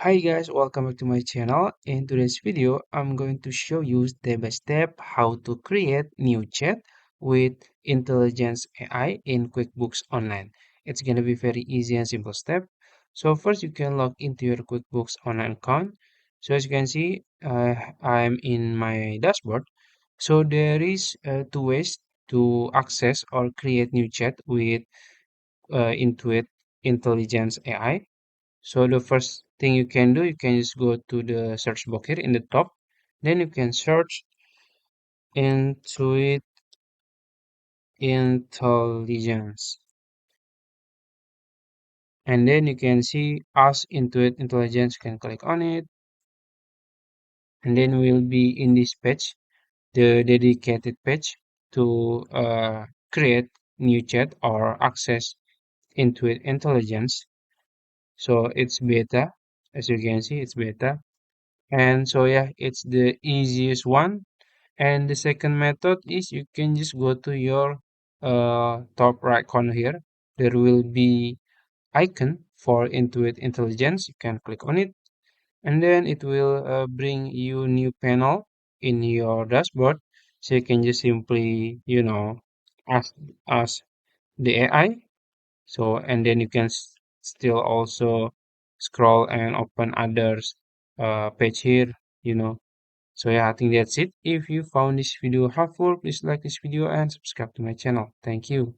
Hi guys, welcome back to my channel. In today's video, I'm going to show you step by step how to create new chat with Intelligence AI in QuickBooks Online. It's gonna be very easy and simple step. So first you can log into your QuickBooks Online account. So as you can see, I'm in my dashboard. So there is two ways to access or create new chat with Intuit Intelligence AI. So the first thing you can do, you can just go to the search box here in the top. Then you can search Intuit Intelligence. And then you can see Ask Intuit Intelligence. You can click on it. And then we'll be in this page, the dedicated page to create new chat or access Intuit Intelligence. So it's beta. As you can see, it's beta. And so yeah, it's the easiest one. And the second method is you can just go to your top right corner here. There will be icon for Intuit Intelligence. You can click on it, and then it will bring you new panel in your dashboard. So you can just simply, ask the AI. So and then you can still also scroll and open others page here. You know so yeah, I think that's it. If you found this video helpful, please like this video and subscribe to my channel. Thank you.